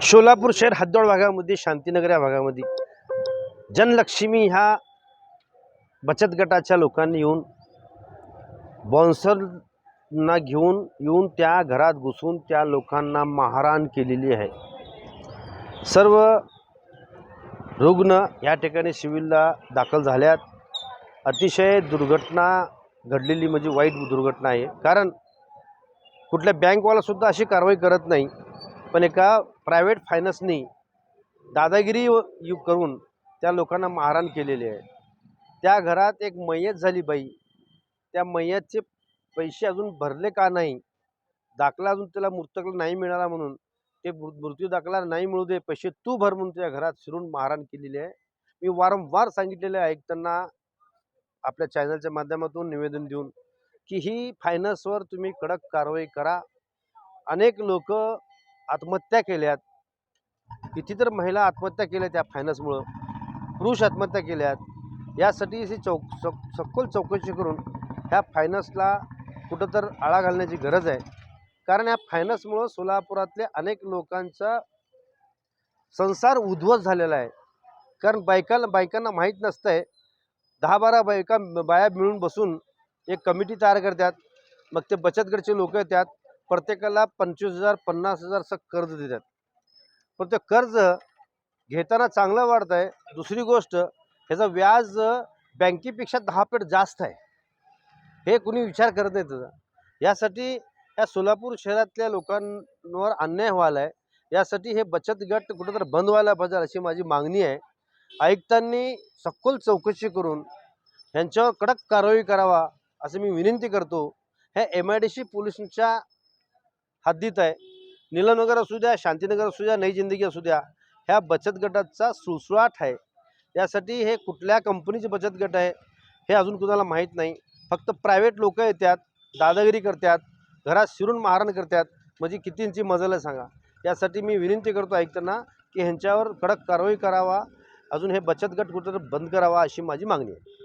सोलापूर शहर हद्दोड भागामध्ये शांतीनगर या भागामध्ये जनलक्ष्मी ह्या बचत गटाच्या लोकांनी येऊन बॉन्सरना घेऊन येऊन त्या घरात घुसून त्या लोकांना मारहाण केलेली आहे। सर्व रुग्ण या ठिकाणी सिव्हिलला दाखल झाल्यात। अतिशय दुर्घटना घडलेली म्हणजे वाईट दुर्घटना आहे, कारण कुठल्या बँकवाला सुद्धा अशी कारवाई करत नाही, पण एका प्रायव्हेट फायनान्सनी दादागिरी करून त्या लोकांना मारहाण केलेली आहे। त्या घरात एक मयत झाली बाई, त्या मयतचे पैसे अजून भरले का नाही, दाखला अजून त्याला मृतकला नाही मिळाला म्हणून ते मृत्यू दाखला नाही मिळू दे, पैसे तू भर म्हणून त्या घरात शिरून मारहाण केलेली आहे। मी वारंवार सांगितलेले आहे त्यांना आपल्या चॅनलच्या माध्यमातून निवेदन देऊन की ही फायनान्सवर तुम्ही कडक कारवाई करा। अनेक लोक आत्महत्या केल्यात, किती तर महिला आत्महत्या केल्या त्या फायनान्समुळं, पुरुष आत्महत्या केल्यात। यासाठी ही सखोल चौकशी करून ह्या फायनान्सला कुठं तर आळा घालण्याची गरज आहे, कारण या फायनान्समुळं सोलापुरातल्या अनेक लोकांचा संसार उद्ध्वस्त झालेला आहे। कारण बायकांना माहीत नसतंय, 10-12 बाया मिळून बसून एक कमिटी तयार करतात, मग ते बचत गटाचे लोक येतात, प्रत्येकाला 25,000 50,000 असं कर्ज देतात। पण ते कर्ज घेताना चांगलं वाटतं आहे, दुसरी गोष्ट ह्याचं व्याज बँकेपेक्षा 10 पट जास्त आहे, हे कुणी विचार करत नाही त्याचा। यासाठी या सोलापूर शहरातल्या लोकांवर अन्याय व्हायला आहे, यासाठी हे बचत गट कुठंतरी बंद व्हायला पाहिजे अशी माझी मागणी आहे। आयुक्तांनी सखोल चौकशी करून यांच्यावर कडक कारवाई करावा असं मी विनंती करतो। हे MIDC पोलिसांच्या हद्दीत आहे। नीलमनगर असू द्या, शांतीनगर असू द्या, नई जिंदगी असू द्या, ह्या बचत गटाचा सुळसुळाट आहे। यासाठी हे कुठल्या कंपनीचे बचत गट आहे हे अजून कुणाला माहीत नाही, फक्त प्रायव्हेट लोक येतात, दादागिरी करतात, घरात शिरून मारहाण करतात, म्हणजे किती इंची मजल आहे सांगा। यासाठी मी विनंती करतो आयुक्तांना की ह्यांच्यावर कडक कारवाई करावा, अजून हे बचत गट कुठेतरी बंद करावा अशी माझी मागणी आहे।